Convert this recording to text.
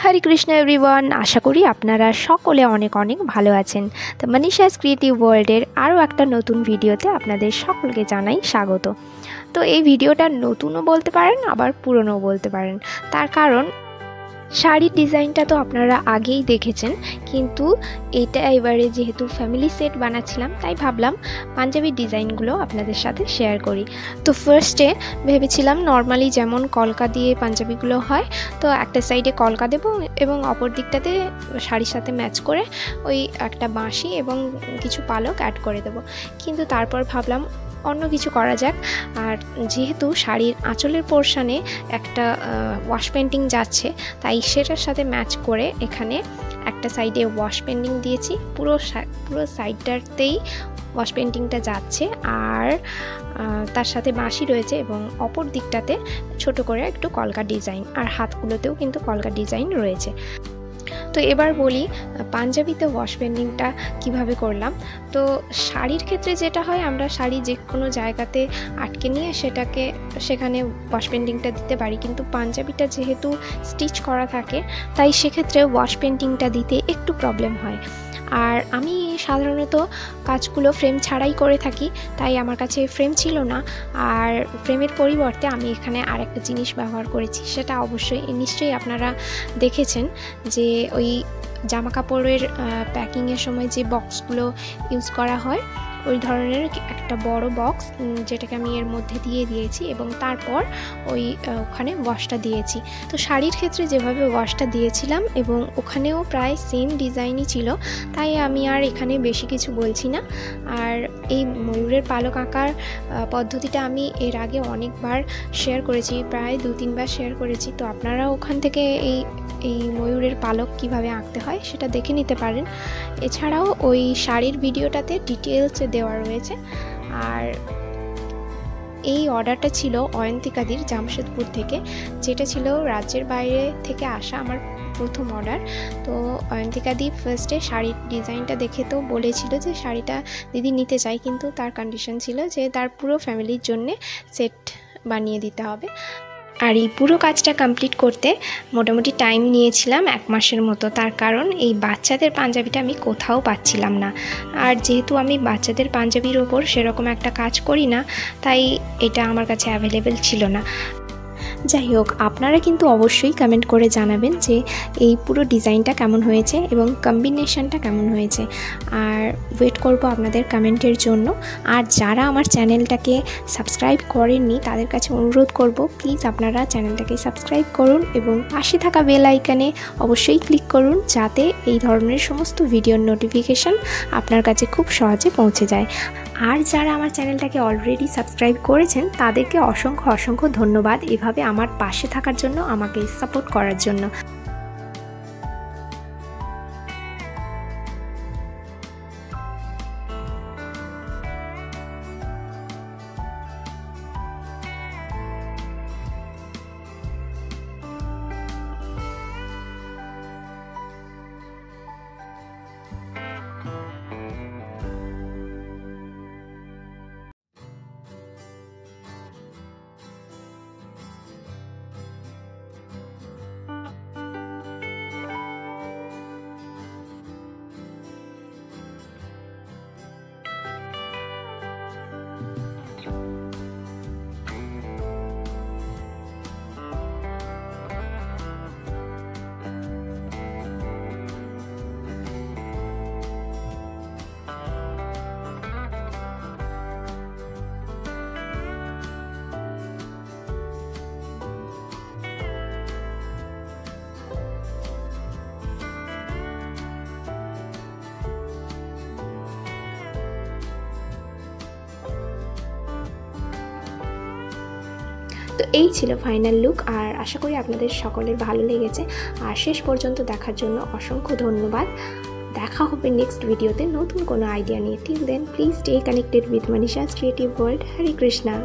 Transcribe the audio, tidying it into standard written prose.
হরে Krishna everyone, আশা করি আপনারা সকলে অনেক অনেক ভালো আছেন। তো মনীষাস ক্রিয়েটিভ ওয়ার্ল্ডের আরও একটা নতুন ভিডিওতে আপনাদের সকলকে জানাই স্বাগত। তো এই ভিডিওটা নতুনও বলতে পারেন, আবার পুরনোও বলতে পারেন। তার কারণ শাড়ির ডিজাইনটা তো আপনারা আগেই দেখেছেন, কিন্তু এটা এবারে যেহেতু ফ্যামিলি সেট বানাচ্ছিলাম তাই ভাবলাম পাঞ্জাবির ডিজাইনগুলো আপনাদের সাথে শেয়ার করি। তো ফার্স্টে ভেবেছিলাম নর্মালি যেমন কলকা দিয়ে পাঞ্জাবিগুলো হয়, তো একটা সাইডে কলকা দেবো এবং অপর দিকটাতে শাড়ির সাথে ম্যাচ করে ওই একটা বাঁশি এবং কিছু পালক অ্যাড করে দেবো। কিন্তু তারপর ভাবলাম অন্য কিছু করা যাক। আর যেহেতু শাড়ির আঁচলের পোর্শনে একটা ওয়াশ পেন্টিং যাচ্ছে, তাই সেটার সাথে ম্যাচ করে এখানে একটা সাইডে ওয়াশ পেন্টিং দিয়েছি। পুরো সাইডটাতেই ওয়াশ পেন্টিংটা যাচ্ছে, আর তার সাথে বাঁশি রয়েছে এবং অপর দিকটাতে ছোট করে একটু কলকা ডিজাইন, আর হাতগুলোতেও কিন্তু কলকা ডিজাইন রয়েছে। তো এবার বলি পাঞ্জাবিতে ওয়াশ পেন্টিংটা কিভাবে করলাম। তো শাড়ির ক্ষেত্রে যেটা হয়, আমরা শাড়ি যে কোনো জায়গাতে আটকে নিয়ে সেখানে ওয়াশ পেন্টিংটা দিতে পারি, কিন্তু পাঞ্জাবিটা যেহেতু স্টিচ করা থাকে তাই সেক্ষেত্রে ওয়াশ পেন্টিংটা দিতে একটু প্রবলেম হয়। আর আমি সাধারণত কাজগুলো ফ্রেম ছাড়াই করে থাকি, তাই আমার কাছে ফ্রেম ছিল না। আর ফ্রেমের পরিবর্তে আমি এখানে আর একটা জিনিস ব্যবহার করেছি, সেটা অবশ্যই নিশ্চয়ই আপনারা দেখেছেন, যে ওই জামা কাপড়ের প্যাকিংয়ের সময় যে বক্সগুলো ইউজ করা হয়, ওই ধরনের একটা বড় বক্স, যেটাকে আমি এর মধ্যে দিয়ে দিয়েছি এবং তারপর ওখানে ওয়াশটা দিয়েছি। তো শাড়ির ক্ষেত্রে যেভাবে ওয়াশটা দিয়েছিলাম এবং ওখানেও প্রায় সেম ডিজাইনই ছিল, তাই আমি আর এখানে বেশি কিছু বলছি না। আর এই ময়ূরের পালক আঁকার পদ্ধতিটা আমি এর আগে অনেকবার শেয়ার করেছি, প্রায় 2-3 বার শেয়ার করেছি। তো আপনারা ওখান থেকে এই ময়ূরের পালক কিভাবে আঁকতে হয় সেটা দেখে নিতে পারেন। এছাড়াও ওই শাড়ির ভিডিওটাতে ডিটেলসে দেওয়া রয়েছে। আর এই অর্ডারটা ছিল অয়ন্তিকাদির জামশেদপুর থেকে, যেটা ছিল রাজ্যের বাইরে থেকে আসা আমার প্রথম অর্ডার। তো অয়ন্তিকাদি ফার্স্টে শাড়ির ডিজাইনটা দেখে তো বলেছিল যে শাড়িটা দিদি নিতে চাই, কিন্তু তার কন্ডিশন ছিল যে তার পুরো ফ্যামিলির জন্যে সেট বানিয়ে দিতে হবে। আর এই পুরো কাজটা কমপ্লিট করতে মোটামুটি টাইম নিয়েছিলাম 1 মাসের মতো। তার কারণ এই বাচ্চাদের পাঞ্জাবিটা আমি কোথাও পাচ্ছিলাম না, আর যেহেতু আমি বাচ্চাদের পাঞ্জাবির ওপর সেরকম একটা কাজ করি না, তাই এটা আমার কাছে অ্যাভেলেবেল ছিল না। যাই হোক, আপনারা কিন্তু অবশ্যই কমেন্ট করে জানাবেন যে এই পুরো ডিজাইনটা কেমন হয়েছে এবং কম্বিনেশনটা কেমন হয়েছে। আর ওয়েট করব আপনাদের কমেন্টের জন্য। আর যারা আমার চ্যানেলটাকে সাবস্ক্রাইব করেননি তাদের কাছে অনুরোধ করব, প্লিজ আপনারা চ্যানেলটাকে সাবস্ক্রাইব করুন এবং পাশে থাকা বেল আইকনে অবশ্যই ক্লিক করুন, যাতে এই ধরনের সমস্ত ভিডিওর নোটিফিকেশান আপনার কাছে খুব সহজে পৌঁছে যায়। আর যারা আমার চ্যানেলটাকে অলরেডি সাবস্ক্রাইব করেছেন তাদেরকে অসংখ্য অসংখ্য ধন্যবাদ এভাবে আমার পাশে থাকার জন্য, আমাকে সাপোর্ট করার জন্য। তো এই ছিল ফাইনাল লুক, আর আশা করি আপনাদের সকলের ভালো লেগেছে। আর শেষ পর্যন্ত দেখার জন্য অসংখ্য ধন্যবাদ। দেখা হবে নেক্সট ভিডিওতে নতুন কোনো আইডিয়া নিয়ে। Till then please stay connected with Manisha's creative world. Hare Krishna.